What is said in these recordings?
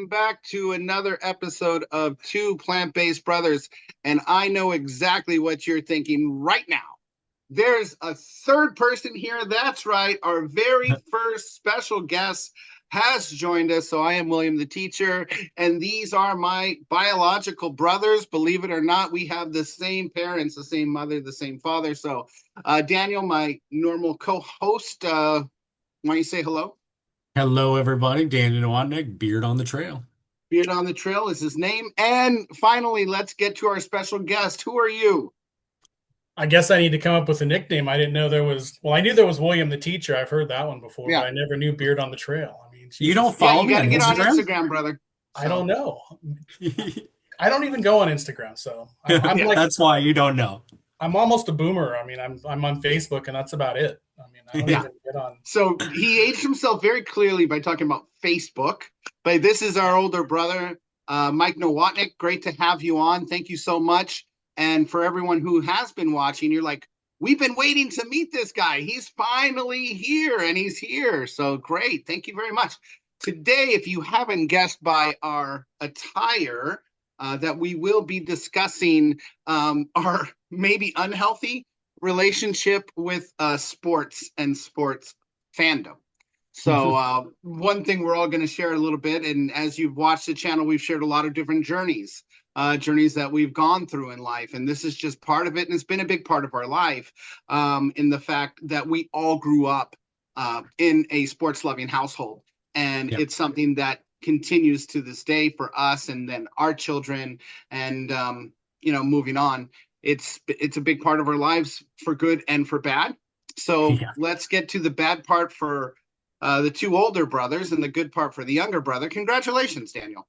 welcome back to another episode of Two Plant-Based Brothers. And I know exactly what you're thinking right now. There's a third person here. That's right. Our very first special guest has joined us. So I am William the teacher, and these are my biological brothers. Believe it or not, we have the same parents, the same mother, the same father. So Daniel, my normal co-host, why don't you say hello? Hello, everybody. Daniel Watnick, Beard on the Trail. Beard on the Trail is his name. And finally, let's get to our special guest. Who are you? I guess I need to come up with a nickname. I didn't know there was. Well, I knew there was William the Teacher. I've heard that one before, but Yeah. I never knew Beard on the Trail. I mean, You Jesus. don't Yeah, follow you me got to on get on Instagram? Instagram, brother. I don't know. I don't even go on Instagram, so I'm Yeah. like That's why you don't know. I'm almost a boomer. I mean, I'm on Facebook, and that's about it. I mean, I don't Yeah. even get on. So he aged himself very clearly by talking about Facebook. But this is our older brother, Mike Nowotnik. Great to have you on. Thank you so much. And for everyone who has been watching, you're like, we've been waiting to meet this guy. He's finally here, and he's here. So great. Thank you very much. Today, if you haven't guessed by our attire, that we will be discussing our maybe unhealthy relationship with sports and sports fandom. So one thing we're all going to share a little bit, and as you've watched the channel, we've shared a lot of different journeys, journeys that we've gone through in life, and this is just part of it, and it's been a big part of our life, in the fact that we all grew up in a sports-loving household, and Yep. it's something that continues to this day for us, and then our children, and moving on. It's a big part of our lives for good and for bad. So Yeah. let's get to the bad part for the two older brothers and the good part for the younger brother. Congratulations, Daniel.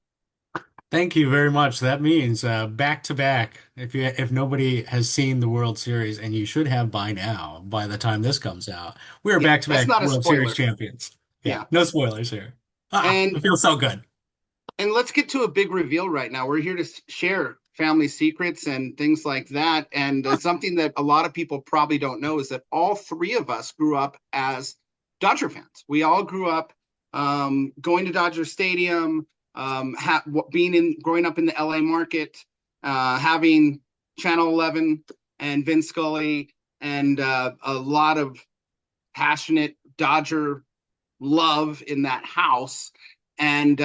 Thank you very much. That means back to back. If nobody has seen the World Series, and you should have by now, by the time this comes out, we are Yeah, back to that's back not a World Series spoiler. champions. Yeah, Yeah. no spoilers here. And It feels so good. let's get to a big reveal right now. We're here to share family secrets and things like that. And something that a lot of people probably don't know is that all three of us grew up as Dodger fans. We all grew up going to Dodger Stadium, growing up in the LA market, having Channel 11 and Vince Scully, and a lot of passionate Dodger love in that house. And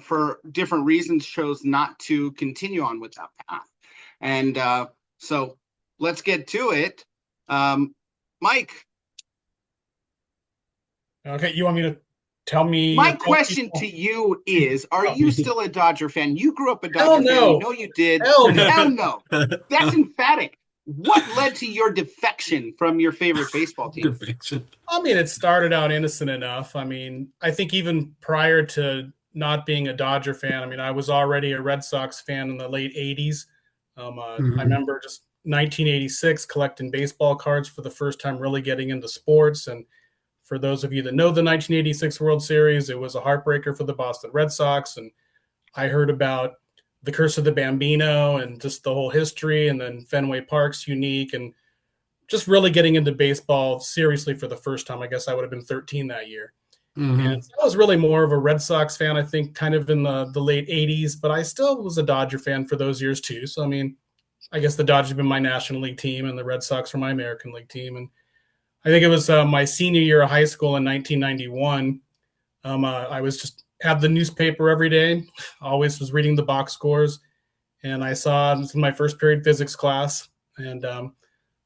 for different reasons, chose not to continue on with that path. And so let's get to it. Mike, Okay, you want me to tell my me? Tell question people? to you is, are Tell you me. still a Dodger fan? You grew up a Hell Dodger fan. We no! know you did. Hell Hell no! no. That's emphatic. What led to your defection from your favorite baseball team? Defection. I mean, it started out innocent enough. I mean, I think even prior to not being a Dodger fan, I mean, I was already a Red Sox fan in the late 80s. I Mhm. remember just 1986 collecting baseball cards for the first time, really getting into sports. And for those of you that know the 1986 World Series, it was a heartbreaker for the Boston Red Sox. And I heard about the curse of the Bambino and just the whole history, and then Fenway Park's unique, and just really getting into baseball seriously for the first time. I guess I would have been 13 that year. And Mhm. so I was really more of a Red Sox fan, I think, kind of in the late 80s, but I still was a Dodger fan for those years too. So, I mean, I guess the Dodgers have been my National League team and the Red Sox were my American League team. And I think it was my senior year of high school in 1991. I was just had the newspaper every day, always was reading the box scores. And I saw this in my first period physics class, and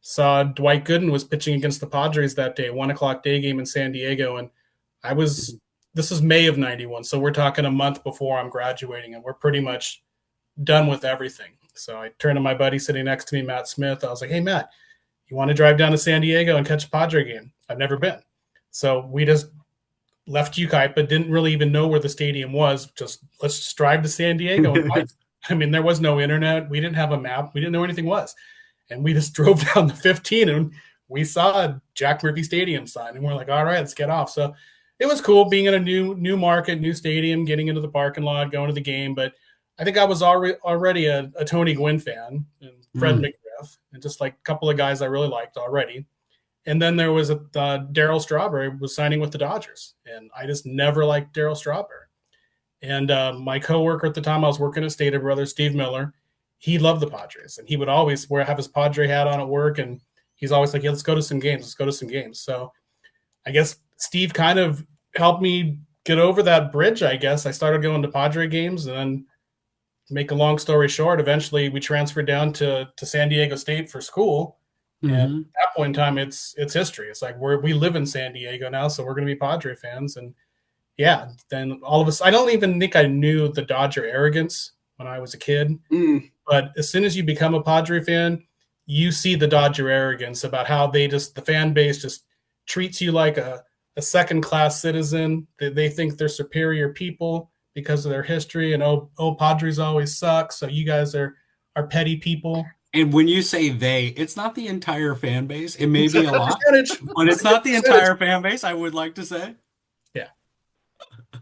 saw Dwight Gooden was pitching against the Padres that day, 1 o'clock day game in San Diego. And this is May of 91. So we're talking a month before I'm graduating, and we're pretty much done with everything. So I turned to my buddy sitting next to me, Matt Smith. I was like, hey, Matt, you want to drive down to San Diego and catch a Padre game? I've never been. So we just left Yucaipa, didn't really even know where the stadium was. Let's just drive to San Diego. And I mean, there was no internet. We didn't have a map. We didn't know where anything was. And we just drove down the 15 and we saw a Jack Murphy Stadium sign. And we're like, all right, let's get off. So it was cool being in a new market, new stadium, getting into the parking lot, going to the game. But I think I was already a Tony Gwynn fan and Fred Mm. McGriff, and just like a couple of guys I really liked already. And then there was Darryl Strawberry was signing with the Dodgers, and I just never liked Darryl Strawberry. And my coworker at the time, I was working at Stater Brothers, Steve Miller, he loved the Padres, and he would always have his Padre hat on at work, and he's always like, "Yeah, let's go to some games. Let's go to some games." So I guess Steve kind of helped me get over that bridge. I guess I started going to Padre games, and then, make a long story short, eventually we transferred down to San Diego State for school. And at Hmm. that point in time, it's history. It's like we live in San Diego now, so we're going to be Padre fans. And yeah, then all of us, I don't even think I knew the Dodger arrogance when I was a kid. Mm, But as soon as you become a Padre fan, you see the Dodger arrogance about how the fan base just treats you like a second class citizen. They think they're superior people because of their history. And Padres always suck. So you guys are petty people. And when you say they, it's not the entire fan base. It may It's be a a lot, percentage. but it's It's a not the percentage. entire fan base, I would like to say. Yeah.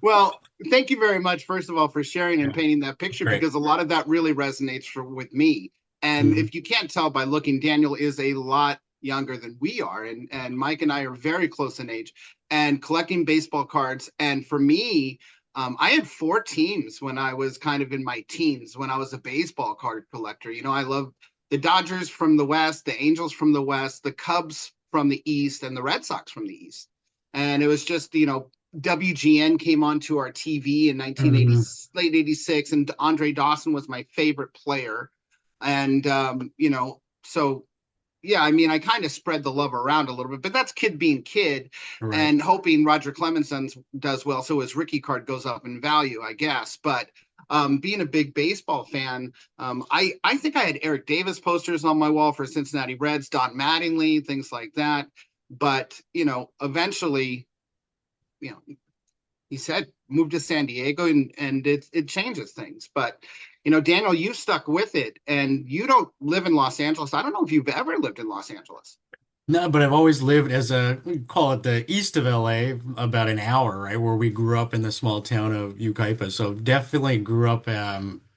well, thank you very much, first of all, for sharing and Yeah, painting that picture, great. because a lot of that really resonates with me. And Mhm. if you can't tell by looking, Daniel is a lot younger than we are, and Mike and I are very close in age. And collecting baseball cards, and for me, I had four teams when I was kind of in my teens when I was a baseball card collector. I love the Dodgers from the West, the Angels from the West, the Cubs from the East, and the Red Sox from the East. And it was just, WGN came onto our TV in 1980, Mhm. late 86, and Andre Dawson was my favorite player. And, so yeah, I mean, I kind of spread the love around a little bit, but that's kid being kid Right. and hoping Roger Clemens does well, so his Ricky card goes up in value, I guess. But being a big baseball fan, I think I had Eric Davis posters on my wall for Cincinnati Reds, Don Mattingly, things like that. But eventually, he said move to San Diego, and it changes things. But Daniel, you stuck with it, and you don't live in Los Angeles. I don't know if you've ever lived in Los Angeles. No, but I've always lived as we call it the east of LA, about an hour, right, where we grew up in the small town of Yucaipa. So definitely grew up.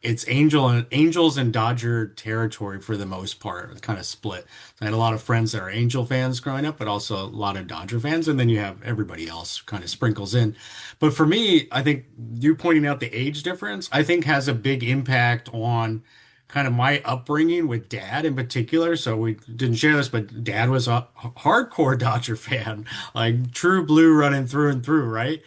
It's Angels and Dodger territory for the most part. It's kind of split. So I had a lot of friends that are Angel fans growing up, but also a lot of Dodger fans, and then you have everybody else kind of sprinkles in. But for me, I think you pointing out the age difference, I think has a big impact on kind of my upbringing with dad in particular. So we didn't share this, but dad was a hardcore Dodger fan, like true blue running through and through, right?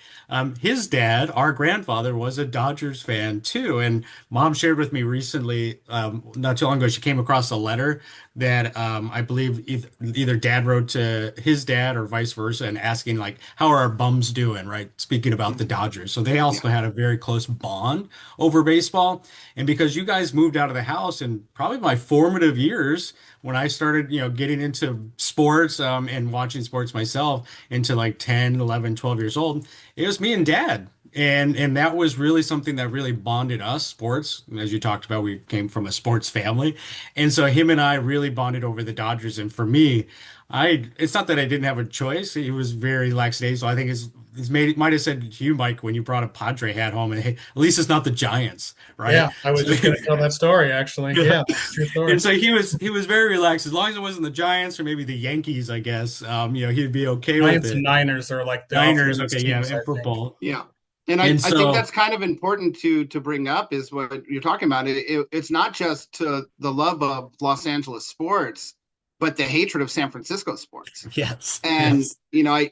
His dad, our grandfather, was a Dodgers fan too. And mom shared with me recently, not too long ago, she came across a letter that I believe either dad wrote to his dad or vice versa and asking like, how are our bums doing, right? Speaking about the Dodgers. So they Yeah. also had a very close bond over baseball. And because you guys moved out of the house in probably my formative years when I started, getting into sports and watching sports myself into like 10, 11, 12 years old, it was me and dad. And that was really something that really bonded us, sports. As you talked about, we came from a sports family. And so him and I really bonded over the Dodgers. And for me, it's not that I didn't have a choice. He was very lackadaisical. I think it's might have said to you, Mike, when you brought a Padre hat home, and hey, at least it's not the Giants, right? Yeah, I was So, just going to tell that story, actually. yeah. Yeah, true story. And so he was very relaxed. As long as it wasn't the Giants or maybe the Yankees, I guess, he'd be okay with Giants and it. Niners are like the off Niners, limits okay, yeah, teams, and I think. football. Yeah. And I, And I think so, that's kind of important to bring up is what you're talking about. It's not just the love of Los Angeles sports, but the hatred of San Francisco sports. yes, And yes.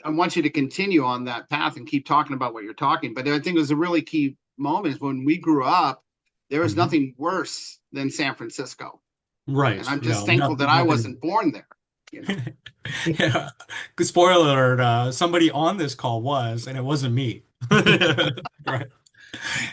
I want you to continue on that path and keep talking about what you're talking. But I think it was a really key moment is when we grew up, there was Mhm. nothing worse than San Francisco. And Right. I'm just No, thankful that I wasn't nothing. born there. Yeah. Good spoiler alert, somebody on this call was, and it wasn't me. Right.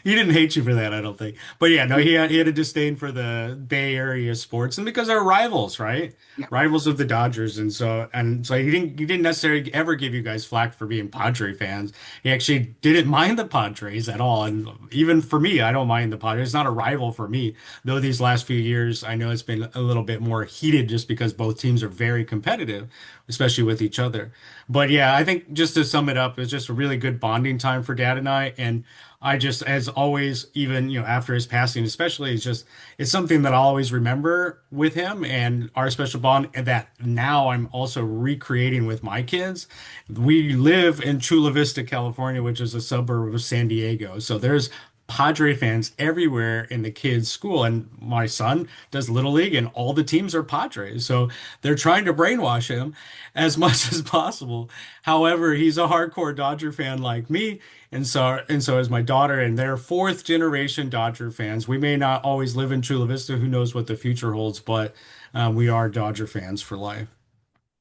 He didn't hate you for that, I don't think. But yeah, no, he had a disdain for the Bay Area sports, and because they're rivals, right? Yeah. Rivals of the Dodgers, and so he didn't necessarily ever give you guys flack for being Padre fans. He actually didn't mind the Padres at all, and even for me, I don't mind the Padres. It's not a rival for me, though. These last few years, I know it's been a little bit more heated just because both teams are very competitive, especially with each other. But yeah, I think just to sum it up, it's just a really good bonding time for Dad and I. And I just, as always, even, after his passing, especially, it's something that I'll always remember with him and our special bond, and that now I'm also recreating with my kids. We live in Chula Vista, California, which is a suburb of San Diego. So there's Padre fans everywhere in the kids' school, and my son does Little League, and all the teams are Padres. So they're trying to brainwash him as much as possible. However, he's a hardcore Dodger fan like me, and so is my daughter, and they're fourth generation Dodger fans. We may not always live in Chula Vista, who knows what the future holds, but we are Dodger fans for life.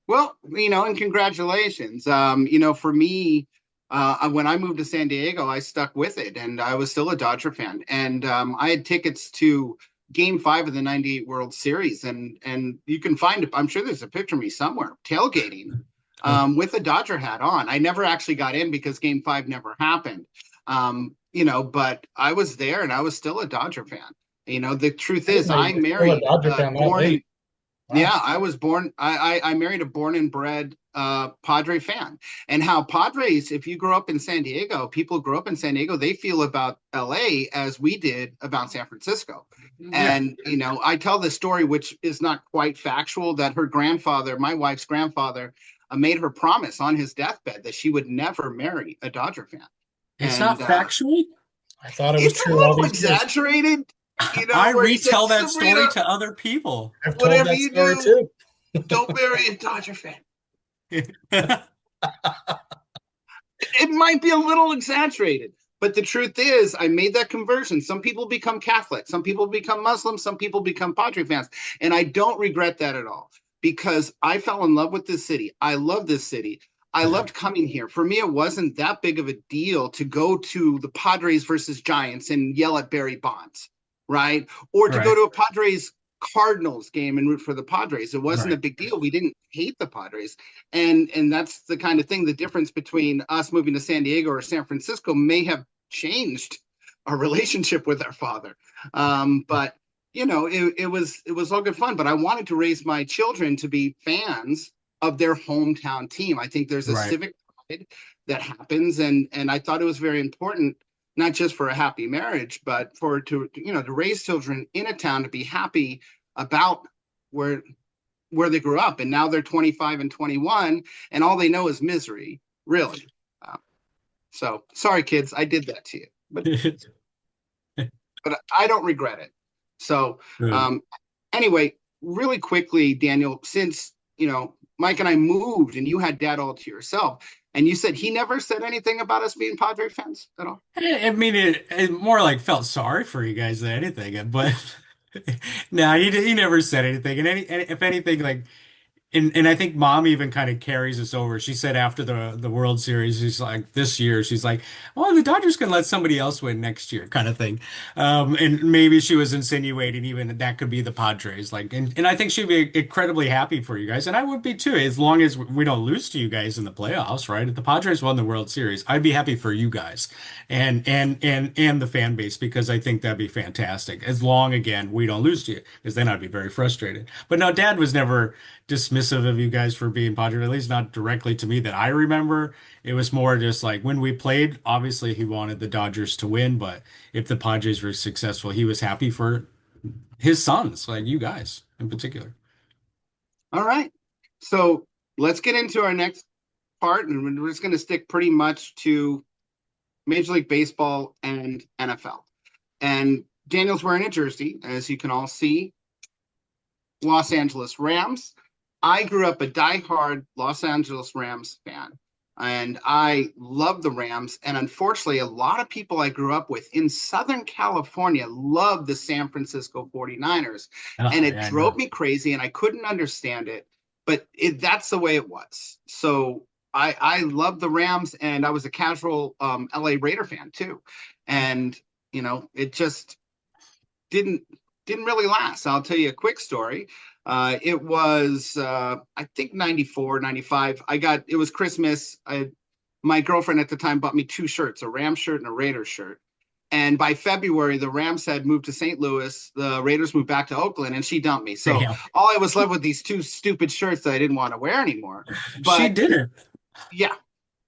Well, and congratulations. For me, when I moved to San Diego, I stuck with it, and I was still a Dodger fan. And I had tickets to Game 5 of the '98 World Series, and you can find it. I'm sure there's a picture of me somewhere tailgating with a Dodger hat on. I never actually got in because Game 5 never happened. But I was there, and I was still a Dodger fan. The truth is, I Still a married, Dodger fan that born and late. Wow. yeah, I was born. I married a born and bred Padre fan, and how Padres. If you grow up in San Diego, people grow up in San Diego. They feel about LA as we did about San Francisco. Yeah. And I tell this story, which is not quite factual, that her grandfather, my wife's grandfather, made her promise on his deathbed that she would never marry a Dodger fan. It's And not factual. I thought it was it's a true all little these years. exaggerated, I where he said, retell that Sabrina, story to other people. I've told whatever that you story do, too. don't marry a Dodger fan. It might be a little exaggerated, but the truth is, I made that conversion. Some people become Catholic, some people become Muslim, some people become Padre fans, and I don't regret that at all because I fell in love with this city. I love this city. I loved coming here. For me, it wasn't that big of a deal to go to the Padres versus Giants and yell at Barry Bonds, right? Or to go Right, to a Padres Cardinals game and root for the Padres. It wasn't a right. big deal. We didn't hate the Padres. And that's the kind of thing, the difference between us moving to San Diego or San Francisco may have changed our relationship with our father. But it was all good fun. But I wanted to raise my children to be fans of their hometown team. I think there's a Right. civic pride that happens, and I thought it was very important, not just for a happy marriage, but for to raise children in a town to be happy about where they grew up. And now they're 25 and 21, and all they know is misery, really. Uh, so sorry, kids, I did that to you, but I don't regret it. So Good. um, anyway, really quickly, Daniel, since Mike and I moved, and you had Dad all to yourself, and you said he never said anything about us being Padre fans at all. I mean, it more like felt sorry for you guys than anything, but no, he never said anything. And if anything, like, and I think mom even kind of carries us over. She said after the World Series, she's like, this year, she's like, well, the Dodgers can let somebody else win next year, kind of thing. And maybe she was insinuating even that could be the Padres. Like, and I think she'd be incredibly happy for you guys, and I would be too, as long as we don't lose to you guys in the playoffs, right? If the Padres won the World Series, I'd be happy for you guys and the fan base, because I think that'd be fantastic. As long, again, we don't lose to you, because then I'd be very frustrated. But no, Dad was never dismissive of you guys for being Padre, at least not directly to me that I remember. It was more just like when we played, obviously he wanted the Dodgers to win, but if the Padres were successful, he was happy for his sons, like you guys in particular. All right, so let's get into our next part, and we're just going to stick pretty much to Major League Baseball and NFL. And Daniel's wearing a jersey, as you can all see, Los Angeles Rams. I grew up a diehard Los Angeles Rams fan, and I love the Rams. And unfortunately, a lot of people I grew up with in Southern California love the San Francisco 49ers. And Oh, it yeah, I drove know. me crazy, and I couldn't understand it. But that's the way it was. So I love the Rams, and I was a casual LA Raider fan too. And, it just didn't didn't really last. I'll tell you a quick story. It was I think 94, 95. It was Christmas. My girlfriend at the time bought me two shirts, a Rams shirt and a Raiders shirt. And by February, the Rams had moved to St. Louis. The Raiders moved back to Oakland, and she dumped me. So Damn. all I was left with these two stupid shirts that I didn't want to wear anymore. She But did it. Yeah.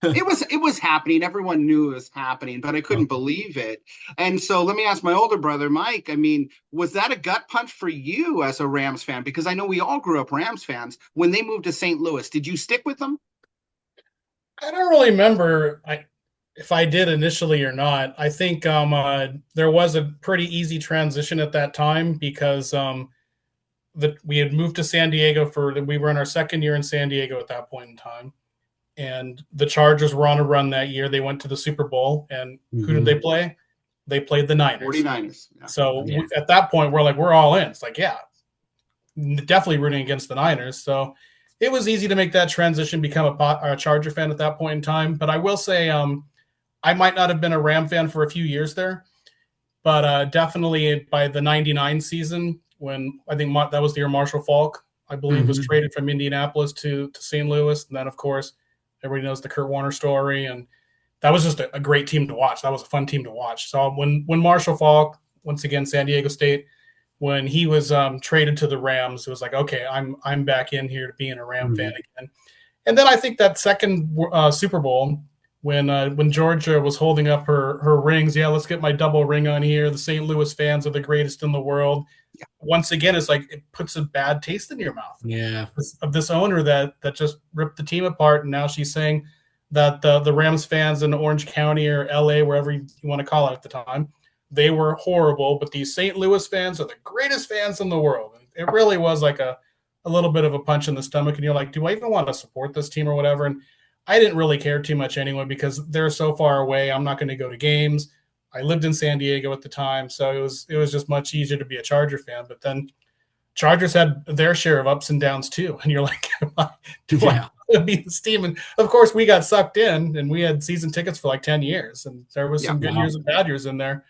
It was happening. Everyone knew it was happening, but I couldn't Okay. believe it. And so let me ask my older brother, Mike. I mean, was that a gut punch for you as a Rams fan? Because I know we all grew up Rams fans. When they moved to St. Louis, did you stick with them? I don't really remember if I did initially or not. I think there was a pretty easy transition at that time because we had moved to San Diego we were in our second year in San Diego at that point in time, and the Chargers were on a run that year. They went to the Super Bowl, and who did they Hmm. play? They played the Niners. 49ers. Yeah. So Yeah. at that point, we're all in. It's like, yeah, definitely rooting against the Niners. So it was easy to make that transition, become a Charger fan at that point in time. But I will say, I might not have been a Ram fan for a few years there, but definitely by the '99 season, when I think that was the year Marshall Faulk, I believe, was Hmm. traded from Indianapolis to St. Louis. And then, of course, everybody knows the Kurt Warner story. And that was just a great team to watch. That was a fun team to watch. So when Marshall Faulk, once again, San Diego State, when he was traded to the Rams, it was like, okay, I'm back in here to being a Ram fan Hmm. again. And then I think that second Super Bowl when Georgia was holding up her rings, yeah, let's get my double ring on here. The St. Louis fans are the greatest in the world. Once again, it's like it puts a bad taste in your mouth Yeah. of this owner that just ripped the team apart, and now she's saying that the Rams fans in Orange County or LA, wherever you want to call it at the time, they were horrible, but these St. Louis fans are the greatest fans in the world. And it really was like a little bit of a punch in the stomach, and you're like, do I even want to support this team or whatever? And I didn't really care too much anyway because they're so far away. I'm not going to go to games. I lived in San Diego at the time, so it was just much easier to be a Charger fan. But then Chargers had their share of ups and downs too, and you're like, do I Yeah. be this team? And of course, we got sucked in, and we had season tickets for like 10 years, and there was Yeah. some good Wow. years and bad years in there.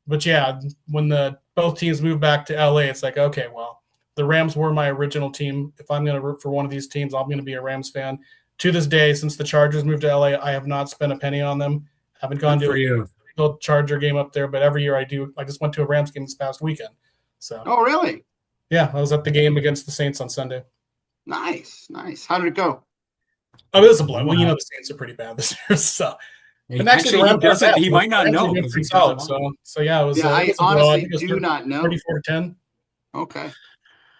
But yeah, when the both teams moved back to LA, it's like, okay, well, the Rams were my original team. If I'm going to root for one of these teams, I'm going to be a Rams fan. To this day, since the Chargers moved to LA, I have not spent a penny on them. Haven't gone Good to for a you. single Charger game up there, but every year I do. I just went to a Rams game this past weekend. So Oh, really? yeah, I was at the game against the Saints on Sunday. Nice, nice. How did it go? Oh, it was a blood. Well, Wow. the Saints are pretty bad this year. So, and actually, the Actually, he Rams aren't doesn't. bad. He The might not Rams are know doing because he pretty doesn't solid. watch. So yeah, Yeah, it I was a blow. I honestly think it was do not know. 34-10. Okay.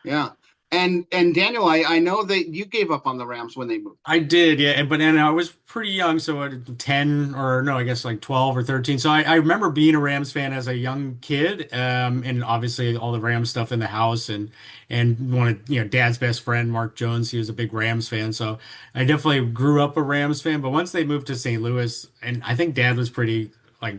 Yeah. And Daniel, I know that you gave up on the Rams when they moved. I did, yeah, but then I was pretty young, so at 10 or no, I guess like 12 or 13. So I remember being a Rams fan as a young kid, and obviously all the Rams stuff in the house and one of Dad's best friend, Mark Jones, he was a big Rams fan. So I definitely grew up a Rams fan. But once they moved to St. Louis, and I think Dad was pretty like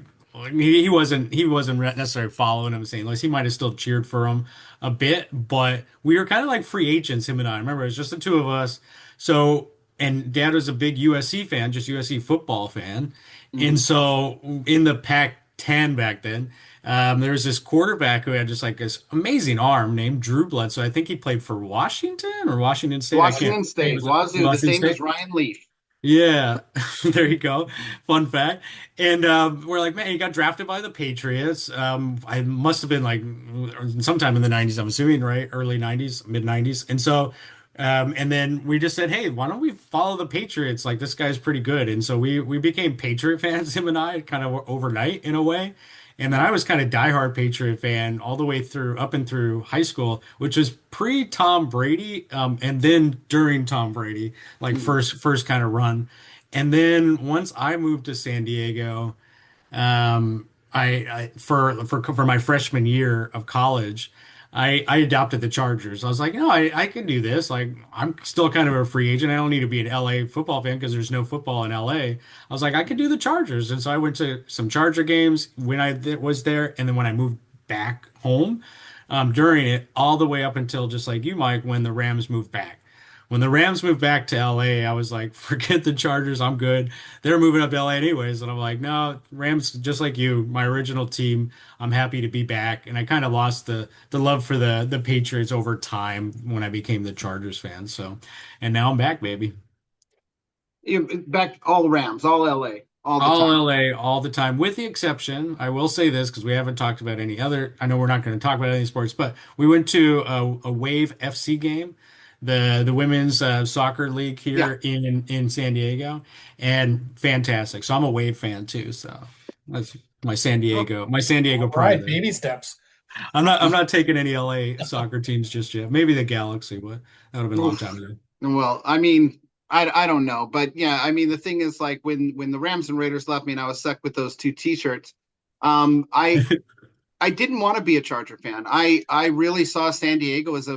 he wasn't necessarily following him in St. Louis. He might have still cheered for him a bit, but we were kind of like free agents, him and I. Remember, it was just the two of us. So, and Dad was a big USC fan, just USC football fan. Mhm. And so in the Pac-10 back then, there was this quarterback who had just like this amazing arm named Drew Bledsoe. I think he played for Washington or Washington State. I can't. Washington It State was was the Washington same as State. Ryan Leaf. Yeah, there you go. Fun fact. And we're like, man, he got drafted by the Patriots. I must have been like sometime in the 90s, I'm assuming, right? Early 90s, mid 90s. And so, and then we just said, hey, why don't we follow the Patriots? Like, this guy's pretty good. And so we became Patriot fans, him and I, kind of overnight in a way. And then I was kind of diehard Patriot fan all the way through up and through high school, which was pre Tom Brady, and then during Tom Brady, like Mhm. first kind of run. And then once I moved to San Diego, I for my freshman year of college, I adopted the Chargers. I was like, no, I can do this. Like, I'm still kind of a free agent. I don't need to be an LA football fan because there's no football in LA. I was like, I could do the Chargers. And so I went to some Charger games when was there. And then when I moved back home, during it, all the way up until just like you, Mike, when the Rams moved back. When the Rams moved back to LA, I was like, forget the Chargers, I'm good. They're moving up to LA anyways. And I'm like, no, Rams, just like you, my original team, I'm happy to be back. And I kind of lost the love for the Patriots over time when I became the Chargers fan. So, and now I'm back, baby. Back all the Rams, all LA, all the All time. LA all the time, with the exception, I will say this because we haven't talked about any other. I know we're not going to talk about any sports, but we went to a Wave FC game. the women's soccer league Yeah. here in San Diego, and fantastic. So I'm a Wave fan too. So that's Well, My San Diego All pride right, there. baby steps. I'm not taking any LA soccer teams just yet. Maybe the Galaxy, but that would have been a long time oof. ago. Well, I mean, I don't know, but yeah, I mean, the thing is, like, when the Rams and Raiders left me, and I was stuck with those two T-shirts, I didn't want to be a Charger fan. I really saw San Diego as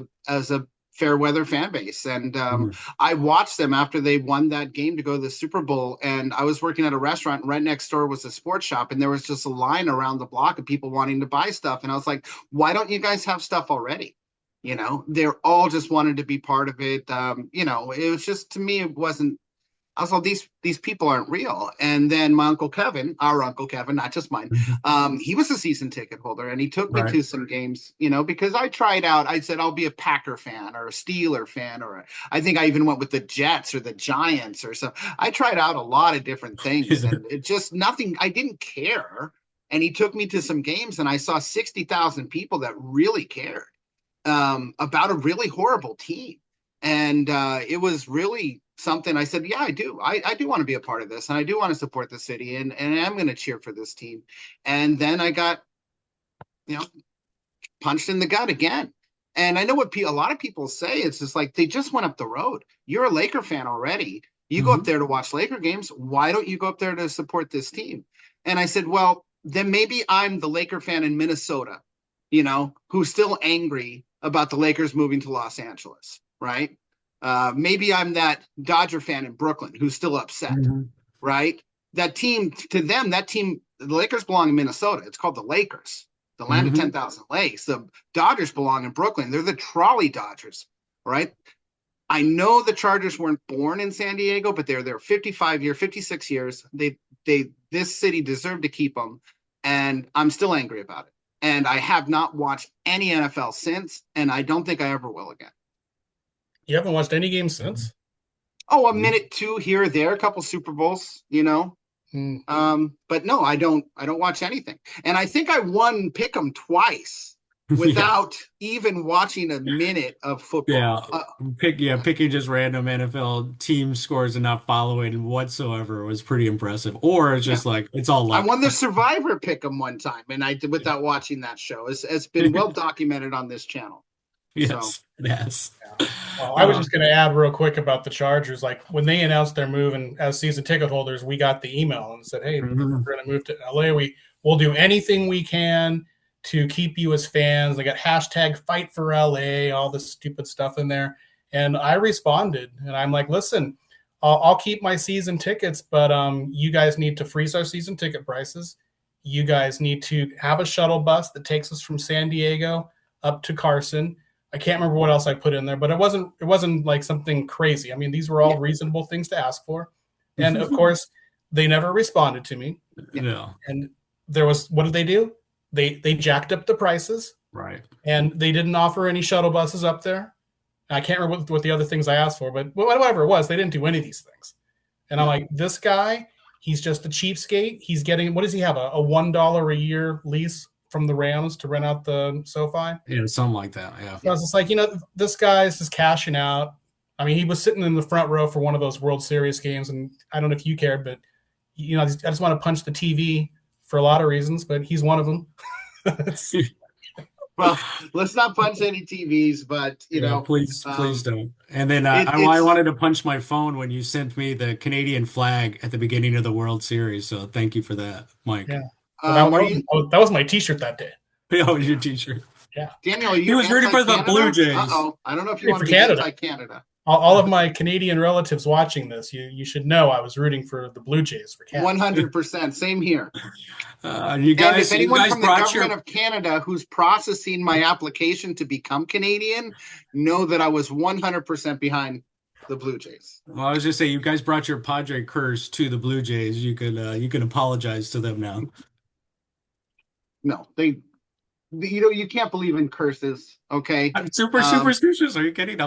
a fair weather fan base, and Mhm. I watched them after they won that game to go to the Super Bowl. And I was working at a restaurant, and right next door was a sports shop, and there was just a line around the block of people wanting to buy stuff. And I was like, why don't you guys have stuff already? They're all just wanted to be part of it. It was just, to me, it wasn't. I was like, these people aren't real. And then my uncle Kevin, our uncle Kevin, not just mine, Mhm. he was a season ticket holder, and he took me Right. to some games, because I tried out. I said I'll be a Packer fan or a Steeler fan, I think I even went with the Jets or the Giants or so. I tried out a lot of different things, and it just nothing. I didn't care. And he took me to some games, and I saw 60,000 people that really cared about a really horrible team. And it was really something. I said, yeah, I do. I do want to be a part of this, and I do want to support the city, and I'm going to cheer for this team. And then I got, you know, punched in the gut again. And I know what a lot of people say. It's just like they just went up the road. You're a Laker fan already. You go up Mhm. there to watch Laker games. Why don't you go up there to support this team? And I said, well, then maybe I'm the Laker fan in Minnesota, who's still angry about the Lakers moving to Los Angeles, right? Maybe I'm that Dodger fan in Brooklyn who's still upset, Mhm. right? That team, to them, the Lakers belong in Minnesota. It's called the Lakers, the land of Mhm. 10,000 lakes. The Dodgers belong in Brooklyn. They're the trolley Dodgers, right? I know the Chargers weren't born in San Diego, but they're there 56 years. This city deserved to keep them, and I'm still angry about it. And I have not watched any NFL since, and I don't think I ever will again. You haven't watched any games since? Oh, a Mhm. minute, two here or there, a couple Super Bowls. Hmm. But no, I don't. I don't watch anything. And I think I won Pick'em twice Yeah. without even watching a minute of football. Yeah. Picking just random NFL team scores and not following whatsoever was pretty impressive. Or it's Yeah, just like it's all I luck. won the Survivor Pick'em one time, and I did without watching that show. It's been well documented on this channel. So Yes. Yes. Yeah. Well, I was Uh, just going to add real quick about the Chargers. Like when they announced their move, and as season ticket holders, we got the email and said, "Hey, mhm. we're going to move to LA. We'll do anything we can to keep you as fans." They got hashtag Fight for LA, all this stupid stuff in there, and I responded, and I'm like, "Listen, I'll keep my season tickets, but you guys need to freeze our season ticket prices. You guys need to have a shuttle bus that takes us from San Diego up to Carson." I can't remember what else I put in there, but it wasn't like something crazy. I mean, these were all yeah, reasonable things to ask for. And of course, they never responded to me. yeah, No. And there was what did they do? They jacked up the prices Right. and they didn't offer any shuttle buses up there. I can't remember what the other things I asked for, but whatever it was, they didn't do any of these things. And I'm no. like, this guy, he's just a cheapskate. He's getting what does he have? A $1 a year lease from the Rams to rent out the SoFi. Yeah, something like that. Yeah. So I was just like, this guy's just cashing out. I mean, he was sitting in the front row for one of those World Series games, and I don't know if you cared, but I just want to punch the TV for a lot of reasons, but he's one of them. Well, let's not punch any TVs, but Yeah, please don't. And then it I it's wanted to punch my phone when you sent me the Canadian flag at the beginning of the World Series. So thank you for that, Mike. Yeah. Well, that, are you that was my T-shirt that day. That was your t-shirt. Yeah. Daniel? Are He you was rooting for the Blue anti-Canada? Jays. Uh-oh. I don't know if you Rooting want for to be Canada. anti-Canada. All of my Canadian relatives watching this, you should know I was rooting for the Blue Jays for Canada. 100%. Same here. You And if guys, you anyone guys from the brought government your. of Canada who's processing my application to become Canadian, know that I was 100% behind the Blue Jays. Well, I was just saying, you guys brought your Padre curse to the Blue Jays. You can apologize to them now. No, you can't believe in curses. Okay. I'm super Um, superstitious. Are you kidding? yeah,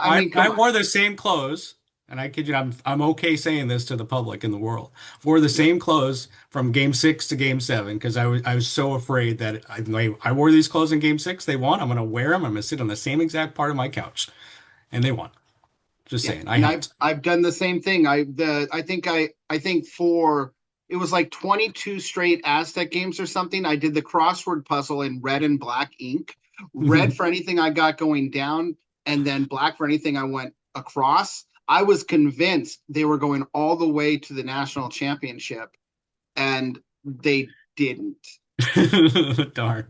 I mean, I come on. wore the same clothes, and I kid you, I'm okay saying this to the public in the world. Wore the Yeah. same clothes from Game 6 to Game 7 because I was so afraid that I wore these clothes in Game 6. They won. I'm gonna wear them. I'm gonna sit on the same exact part of my couch. and they won. Just Yeah, saying, I and helped. I've done the same thing. I think for it was like 22 straight Aztec games or something. I did the crossword puzzle in red and black ink. Red for anything I got going down, and then black for anything I went across. I was convinced they were going all the way to the national championship, and they didn't. Darn.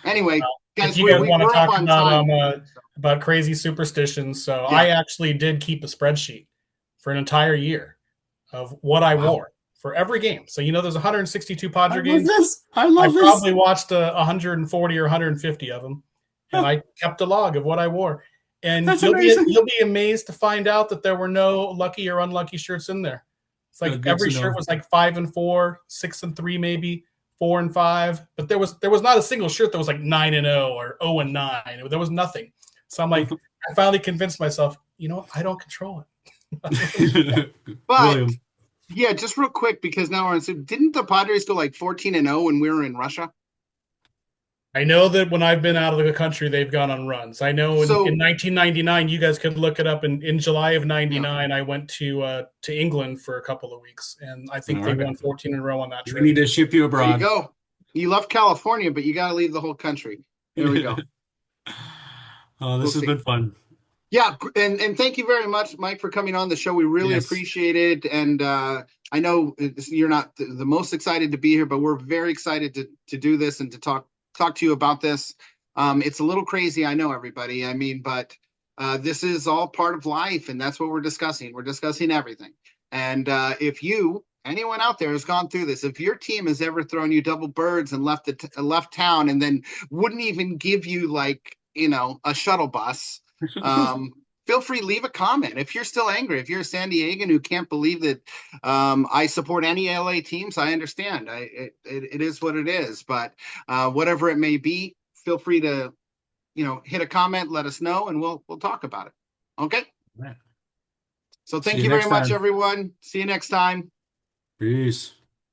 Anyway, If guys, you guys want to we're up talk on time. So, about crazy superstitions, so yeah. I actually did keep a spreadsheet for an entire year of what I wore for every game. So there's 162 Padre games. I I love this. probably watched 140 or 150 of them, and I kept a log of what I wore. And That's you'll amazing. be amazed to find out that there were no lucky or unlucky shirts in there. It's like Good every to know. shirt was like 5-4, 6-3, maybe 4-5. But there was not a single shirt that was like 9-0 or 0-9. There was nothing. So I'm like, I finally convinced myself, I don't control it. But William. yeah, just real quick because now we're on. So didn't the Padres go like 14-0 when we were in Russia? I know that when I've been out of the country, they've gone on runs. I know in 1999, you guys could look it up. In July of '99, I went to England for a couple of weeks, and I think they won 14 in a row on that trip. We need to ship you abroad. There you go. You love California, but you got to leave the whole country. There we go. Oh, this has been fun. Yeah, and thank you very much, Mike, for coming on the show. We really appreciate it, and I know you're not the most excited to be here, but we're very excited to do this and to talk to you about this. It's a little crazy, I know, everybody. I mean, but this is all part of life, and that's what we're discussing. We're discussing everything. And if anyone out there has gone through this, if your team has ever thrown you double birds and left town, and then wouldn't even give you like a shuttle bus. Feel free, leave a comment. If you're still angry, if you're a San Diegan who can't believe that I support any LA teams, I understand. It is what it is. But whatever it may be, feel free to hit a comment, let us know, and we'll talk about it. Okay. Right. So thank you very much, everyone. See you next time. Peace.